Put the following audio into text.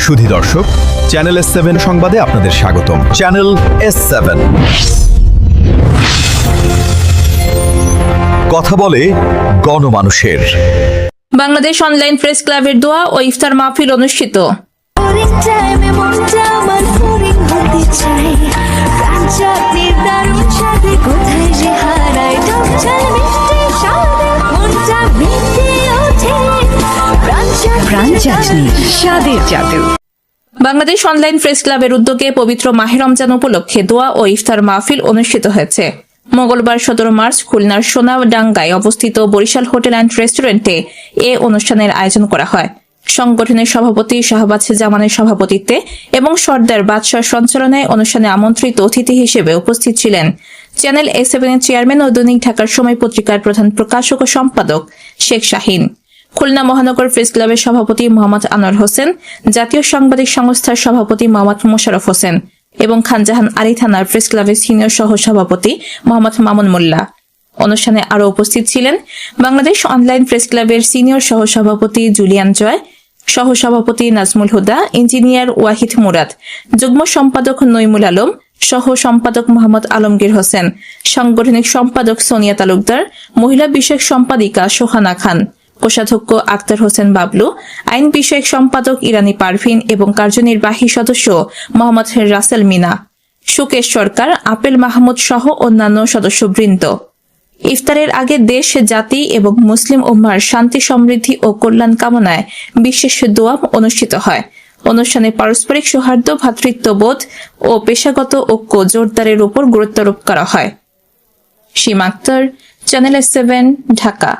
সুধী দর্শক, channel S7 সংবাদে আপনাদের স্বাগতম। চ্যানেল S7 কথা বলে গণমানুষের। বাংলাদেশ অনলাইন প্রেস ক্লাবের দোয়া ও ইফতার মাহফিল অনুষ্ঠিত। বাংলাদেশ অনলাইন প্রেস ক্লাবের উদ্যোগে পবিত্র মাহে রমজান উপলক্ষে দোয়া ও ইফতার মাহফিল অনুষ্ঠিত হয়েছে। মঙ্গলবার 17 মার্চ খুলনার সোনাডাঙ্গায় অবস্থিত বরিশাল হোটেল অ্যান্ড রেস্টুরেন্টে এ অনুষ্ঠানের আয়োজন করা হয়। সংগঠনের সভাপতি শাহবাজ জামানের সভাপতিত্বে এবং সর্দার বাদশাহ সঞ্চালনায় অনুষ্ঠানে আমন্ত্রিত অতিথি হিসেবে উপস্থিত ছিলেন চ্যানেল S7 এর চেয়ারম্যান ও দৈনিক ঢাকার সময় পত্রিকার প্রধান প্রকাশক ও সম্পাদক শেখ শাহিন, খুলনা মহানগর প্রেস ক্লাবের সভাপতি মোহাম্মদ আনোয়ার হোসেন, জাতীয় সাংবাদিক সংস্থার সভাপতি মোহাম্মদ মোশাররফ হোসেন এবং খানজাহান আলী থানার প্রেস ক্লাবের সিনিয়র সহ সভাপতি মোহাম্মদ মামুন মোল্লা। অনুষ্ঠানে আরও উপস্থিত ছিলেন বাংলাদেশ অনলাইন প্রেস ক্লাবের সিনিয়র সহ সভাপতি জুলিয়ান জয়, সহ সভাপতি নাজমুল হুদা, ইঞ্জিনিয়ার ওয়াহিদ মুরাদ, যুগ্ম সম্পাদক নইমুল আলম, সহ সম্পাদক মোহাম্মদ আলমগীর হোসেন, সাংগঠনিক সম্পাদক সোনিয়া তালুকদার, মহিলা বিষয়ক সম্পাদিকা সোহানা খান, কোষাধ্যক্ষ আক্তার হোসেন বাবলু, আইন বিষয়ক সম্পাদক ইরানী পারভিন এবং কার্যনির্বাহী সদস্য মোহাম্মদ রাসেল মিনা, সুকেশ সরকার, আপেল মাহমুদ সহ অন্যান্য সদস্যবৃন্দ। ইফতারের আগে দেশ, জাতি এবং মুসলিম উম্মার শান্তি, সমৃদ্ধি ও কল্যাণ কামনায় বিশেষ দোয়া অনুষ্ঠিত হয়। অনুষ্ঠানে পারস্পরিক সৌহার্দ্য, ভ্রাতৃত্ববোধ ও পেশাগত ঐক্য জোরদারের উপর গুরুত্বারোপ করা হয়। সীমা আক্তার, চ্যানেল S7, ঢাকা।